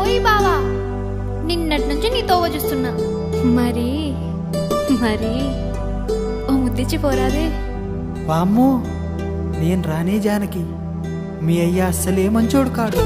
ఓయ్ బావా, నిన్నటి నుంచి నీ తోవ చూస్తున్నా. మరి మరి ఓ ముద్దిచ్చి పోరాదే. వామ్మో, నేను రానే జానకి, మీ అయ్య అస్సలే మంచోడు కాడు.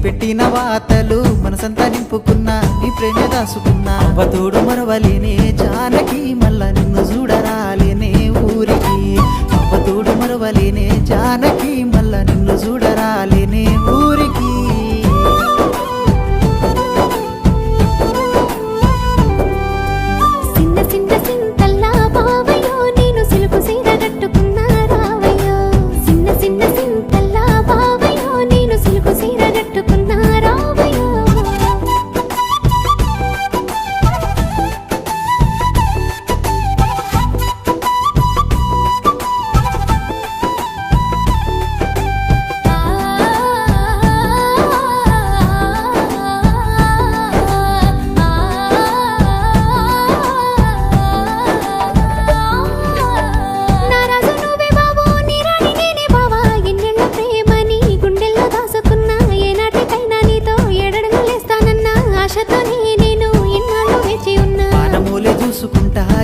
పెట్టిన వాతలు మనసంతా నింపుకున్నా, నీ ప్రేమ దాసుకున్నా. అవ్వతోడు మరవలేనే జానకి, మళ్ళా నిన్ను చూడరాలేనే ఊరికి. అవ్వతోడు మరవలేనే జానకి, మళ్ళా నిన్ను చూడరాలేనే ఊరికి.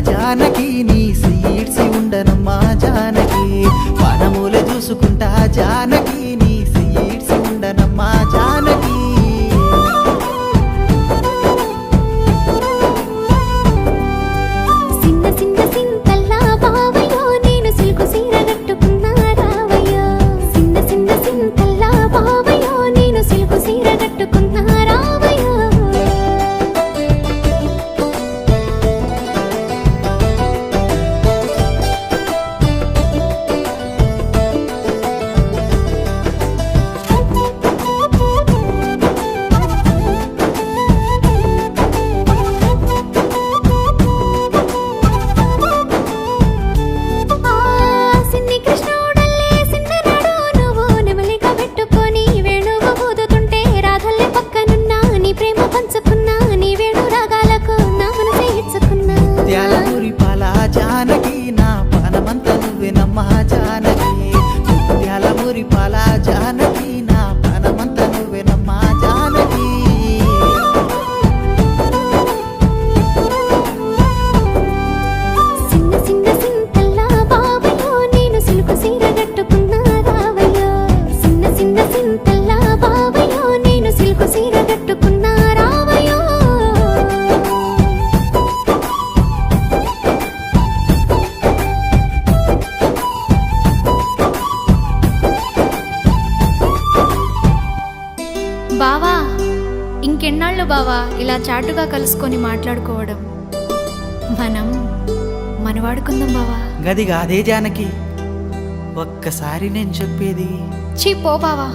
జానకి నీ సీడ్సి ఉండనమ్మా జానకి, వనమూలే చూసుకుంటా జానకి, నీ సీడ్సి ఉండనమ్మా జానకి. జానకి నా పానమంతా నువ్వేనమ్మా జానకి, ముత్యాలమూరి పాల జానకి, నా పానమంతా నువ్వేనమ్మా జానకి. బావా, ఇంకెన్నాళ్ళు బావా ఇలా చాటుగా కలుసుకొని మాట్లాడుకోవడం? మనం మనవాడుకుందాం బావా. గది కాదే జానకి, ఒక్కసారి నేను చెప్పేది. చీ పో బావా.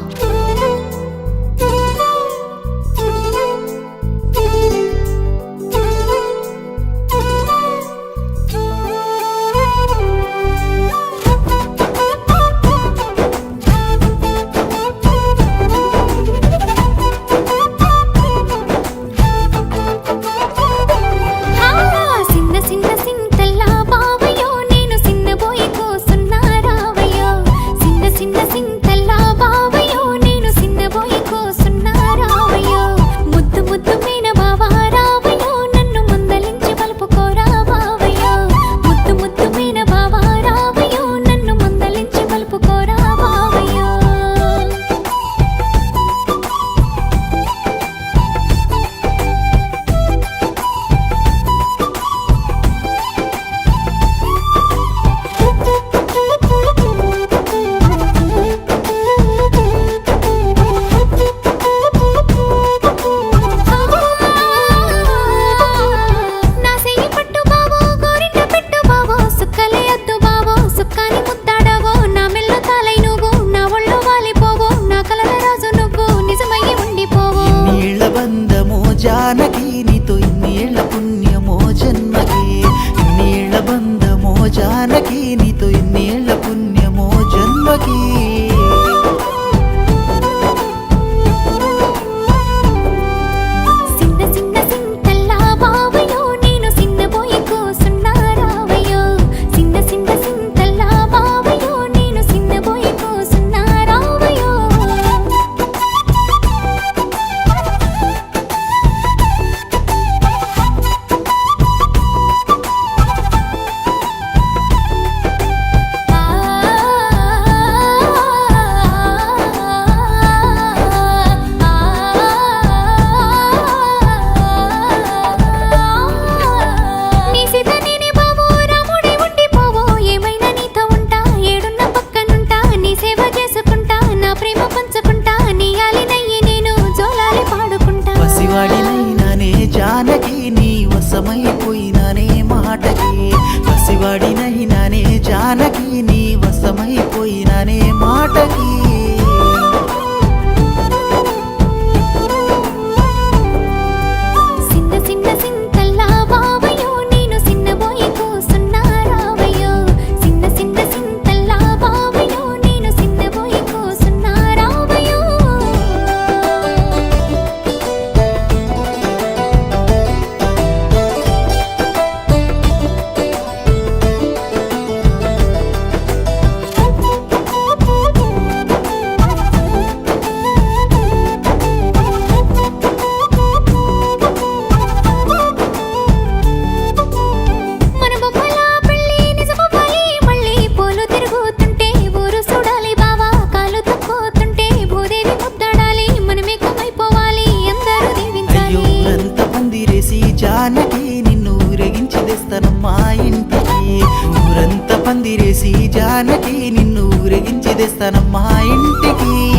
సిన్న సింతల్లా బావయ్యో, నేను జానకి నీతో ఇన్ని ఏళ్ల పుణ్యమో జన్మకి, ఇన్ని ఏళ్ల బంధమో జానకి నీతో ఇన్ని ఏళ్ల పుణ్యమో జన్మకి. జానకి నీ వశమైపోయినానే మాటకి, పసివాడినైనానే జానకి నీ వశమైపోయినానే మాటకి. జానకి నిన్ను ఊరేగించి తెస్తానమ్మా ఇంటికి, ఊరంతా పందిరేసి జానకి నిన్ను ఊరేగించి తెస్తానమ్మా ఇంటికి.